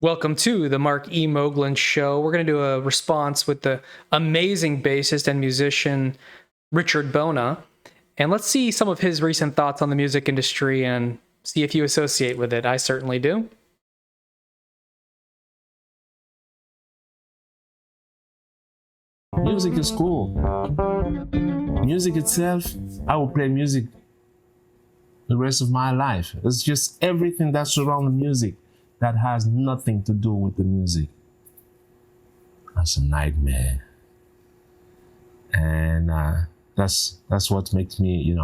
Welcome to the Marc E. Moglen Show. We're going to do a response with the amazing bassist and musician Richard Bona. And let's see some of his recent thoughts on the music industry and see if you associate with it. I certainly do. Music is cool. Music itself, I will play music the rest of my life. It's just everything that surrounds music that has nothing to do with the music. That's a nightmare. And that's what makes me,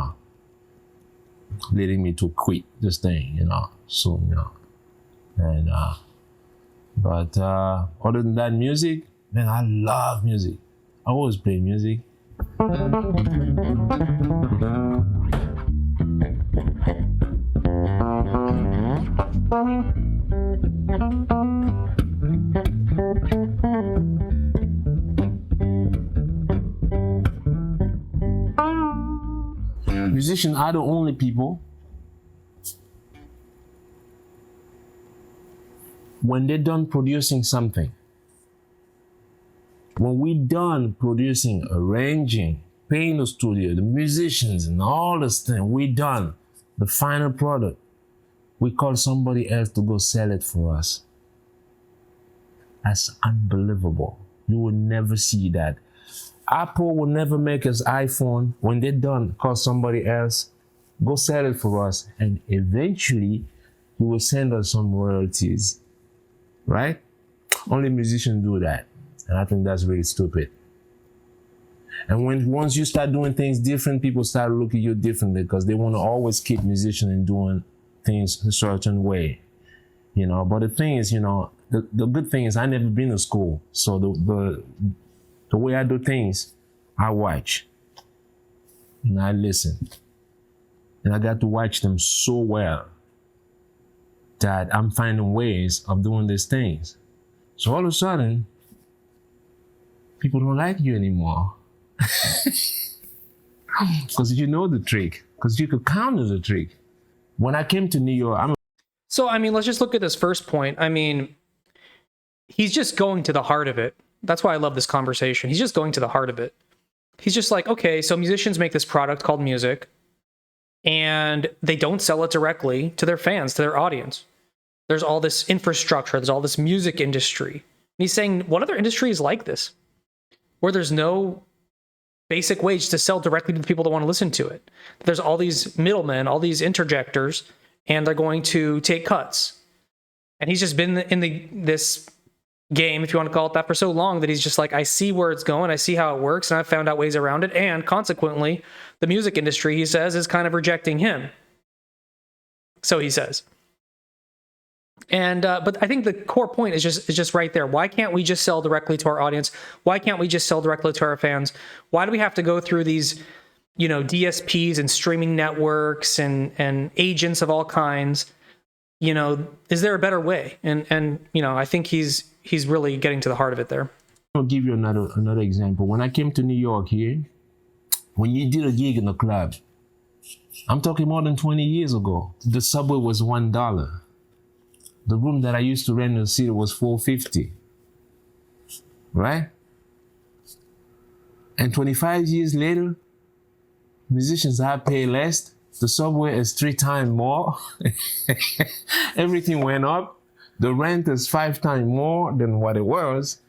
leading me to quit this thing, soon, And but other than that, music, man, I love music. I always play music. Musicians are the only people, when they're done producing something, when we're done producing, arranging, paying the studio, the musicians and all this thing, we're done, the final product, we call somebody else to go sell it for us. That's unbelievable. You will never see that. Apple will never make us iPhone. When they're done, call somebody else, go sell it for us, and eventually you will send us some royalties, right? Only musicians do that, and I think that's really stupid. And once you start doing things different, people start looking at you differently because they want to always keep musicians and doing things a certain way, But the thing is, the good thing is I never been to school, so the way I do things, I watch and I listen, and I got to watch them so well that I'm finding ways of doing these things. So all of a sudden, people don't like you anymore because you know the trick, because you could counter the trick. When I came to New York, let's just look at this first point. He's just going to the heart of it. That's why I love this conversation. He's just going to the heart of it. He's just like, okay, so musicians make this product called music, and they don't sell it directly to their fans, to their audience. There's all this infrastructure. There's all this music industry. And he's saying, what other industry is like this, where there's no basic wage to sell directly to the people that want to listen to it? There's all these middlemen, all these interjectors, and they're going to take cuts. And he's just been in this game, if you want to call it that, for so long that he's just like, I see where it's going, I see how it works, and I've found out ways around it, and consequently, the music industry, he says, is kind of rejecting him. So he says. And but I think the core point is just right there. Why can't we just sell directly to our audience? Why can't we just sell directly to our fans? Why do we have to go through these, DSPs and streaming networks and agents of all kinds? Is there a better way? And I think he's really getting to the heart of it there. I'll give you another example. When I came to New York here, when you did a gig in a club, I'm talking more than 20 years ago, the subway was $1. The room that I used to rent in the city was $4.50, right? And 25 years later, musicians have paid less. The subway is 3 times more. Everything went up. The rent is 5 times more than what it was.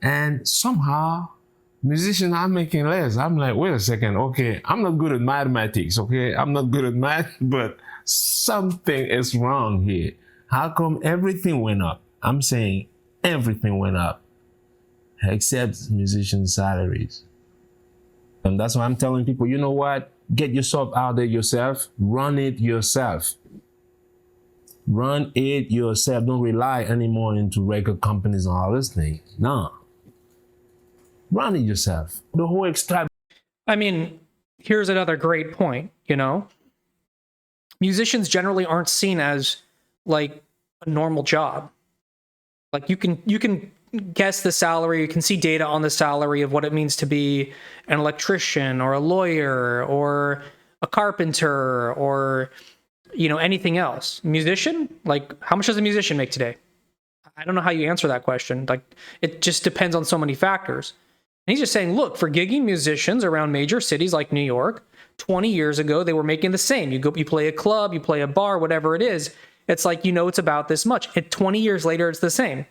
And somehow, musicians are making less. I'm like, wait a second, okay, I'm not good at mathematics, okay? I'm not good at math, but something is wrong here. How come everything went up? I'm saying everything went up, except musicians' salaries. And that's why I'm telling people, you know what? Get yourself out there yourself. Run it yourself. Run it yourself. Don't rely anymore into record companies and all this thing. No. Run it yourself. The whole extra. Here's another great point, Musicians generally aren't seen as like a normal job. Like you can guess the salary, you can see data on the salary of what it means to be an electrician or a lawyer or a carpenter or anything else. Musician, like how much does a musician make today? I don't know how you answer that question. Like, it just depends on so many factors. And he's just saying, look, for gigging musicians around major cities like New York, 20 years ago, they were making the same. You play a club, you play a bar, whatever it is. It's like, it's about this much. And 20 years later, it's the same.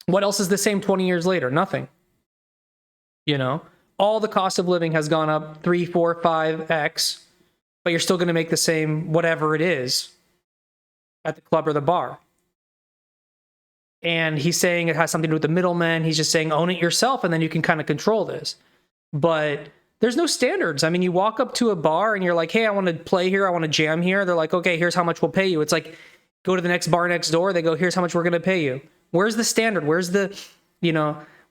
What else is the same 20 years later? Nothing. All the cost of living has gone up 3, 4, 5x, but you're still going to make the same whatever it is at the club or the bar. And he's saying it has something to do with the middlemen. He's just saying own it yourself, and then you can kind of control this. But there's no standards. I mean, you walk up to a bar and you're like, hey, I want to play here. I want to jam here. They're like, okay, here's how much we'll pay you. It's like, go to the next bar next door. They go, here's how much we're going to pay you. Where's the standard? Where's the, you're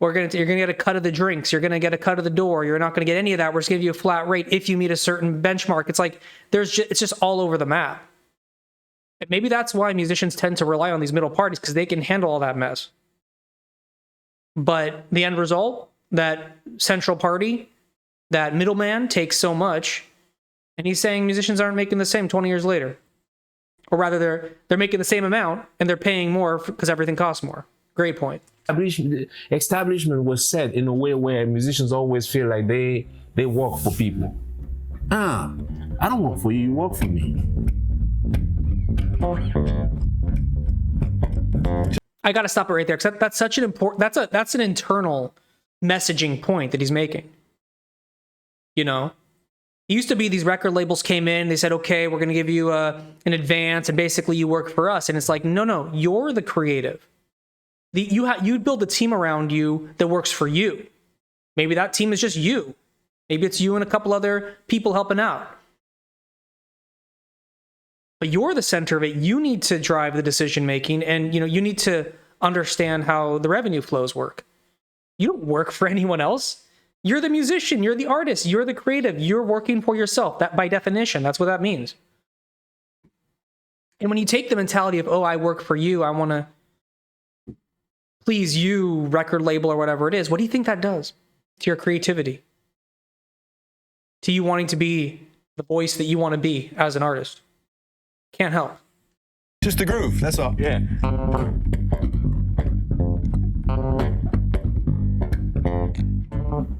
going to get a cut of the drinks. You're going to get a cut of the door. You're not going to get any of that. We're just going to give you a flat rate if you meet a certain benchmark. It's like, it's just all over the map. And maybe that's why musicians tend to rely on these middle parties, because they can handle all that mess. But the end result, that central party, that middleman takes so much, and he's saying musicians aren't making the same 20 years later. Or rather, they're making the same amount, and they're paying more because everything costs more. Great point. Establishment was set in a way where musicians always feel like they work for people. I don't work for you, you work for me. I got to stop it right there, because that's such an important, that's an internal messaging point that he's making. It used to be these record labels came in, they said, okay, we're going to give you an advance, and basically you work for us. And it's like, no, you're the creative. You build a team around you that works for you. Maybe that team is just you. Maybe it's you and a couple other people helping out. But you're the center of it. You need to drive the decision making, and you need to understand how the revenue flows work. You don't work for anyone else. You're the musician, you're the artist, you're the creative, you're working for yourself. That, by definition, that's what that means. And when you take the mentality of, oh, I work for you, I want to please you, record label or whatever it is, what do you think that does to your creativity? To you wanting to be the voice that you want to be as an artist? Can't help. Just the groove, that's all. Yeah.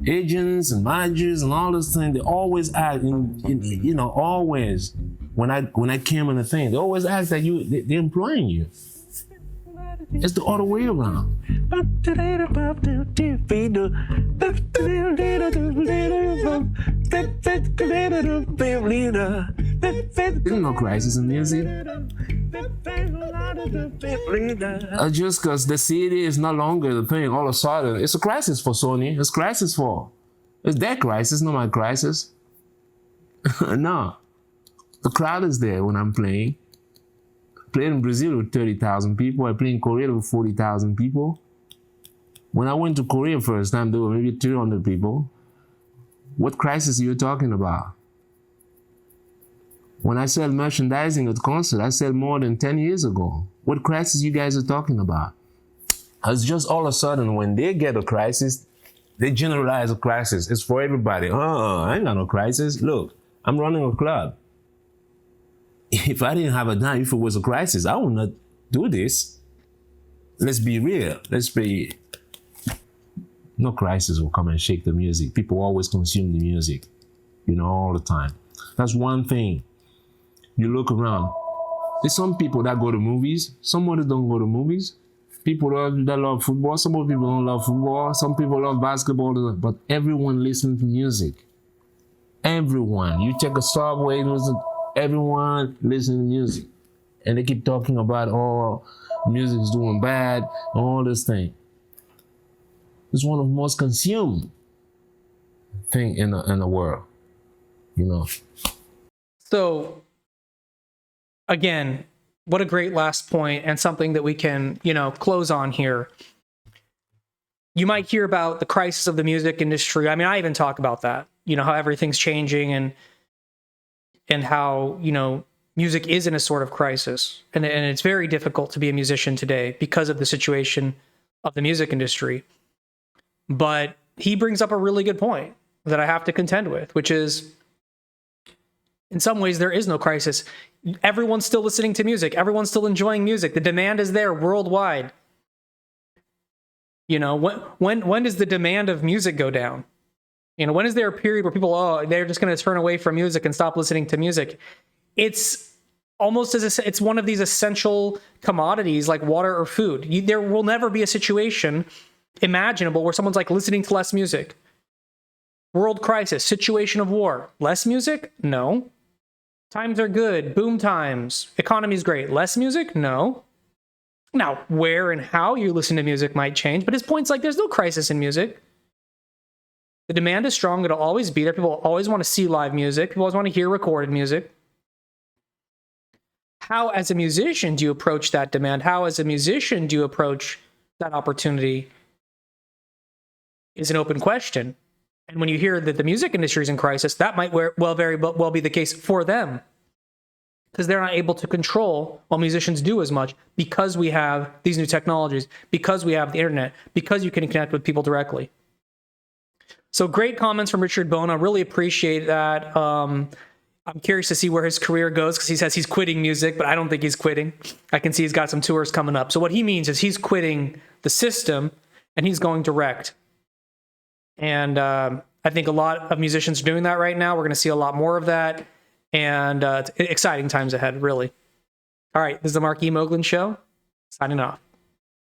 Agents and managers and all this thing, they always act, always. When I came on the thing, they always act that they're employing you. It's the other way around. There's no crisis in music. Just because the CD is no longer the thing, all of a sudden, it's a crisis for Sony. It's a crisis for. It's their crisis, not my crisis. No. The crowd is there when I'm playing. I played in Brazil with 30,000 people. I played in Korea with 40,000 people. When I went to Korea first time, there were maybe 300 people. What crisis are you talking about? When I sell merchandising at concert, I said more than 10 years ago. What crisis you guys are talking about? It's just all of a sudden when they get a crisis, they generalize a crisis. It's for everybody. I ain't got no crisis. Look, I'm running a club. If I didn't have a dime, if it was a crisis, I would not do this. Let's be real. No crisis will come and shake the music. People always consume the music, all the time. That's one thing. You look around. There's some people that go to movies. Some others don't go to movies. People that love football. Some other people don't love football. Some people love basketball. But everyone listens to music. Everyone. You check a subway, everyone listens to music. And they keep talking about, music is doing bad, all this thing. It's one of the most consumed thing in the world, So, again, what a great last point, and something that we can, close on here. You might hear about the crisis of the music industry. I mean, I even talk about that, how everything's changing and how, music is in a sort of crisis. And it's very difficult to be a musician today because of the situation of the music industry. But he brings up a really good point that I have to contend with, which is In some ways, there is no crisis. Everyone's still listening to music. Everyone's still enjoying music. The demand is there worldwide. You know, when does the demand of music go down? You know, when is there a period where people, they're just going to turn away from music and stop listening to music? It's almost as it's one of these essential commodities like water or food. There will never be a situation imaginable where someone's like listening to less music. World crisis, situation of war, less music? No. Times are good, boom times, economy's great, less music? No. Now, where and how you listen to music might change, but his point's like there's no crisis in music. The demand is strong, it'll always be there. People always want to see live music, people always want to hear recorded music. How, as a musician, do you approach that demand? How, as a musician, do you approach that opportunity? Is an open question. And when you hear that the music industry is in crisis, that might very well be the case for them, because they're not able to control what musicians do as much because we have these new technologies, because we have the internet, because you can connect with people directly. So great comments from Richard Bona. Really appreciate that. I'm curious to see where his career goes, because he says he's quitting music, but I don't think he's quitting. I can see he's got some tours coming up. So what he means is he's quitting the system and he's going direct. And I think a lot of musicians are doing that right now. We're going to see a lot more of that. And it's exciting times ahead, really. All right, this is the Marc E. Moglen Show, signing off.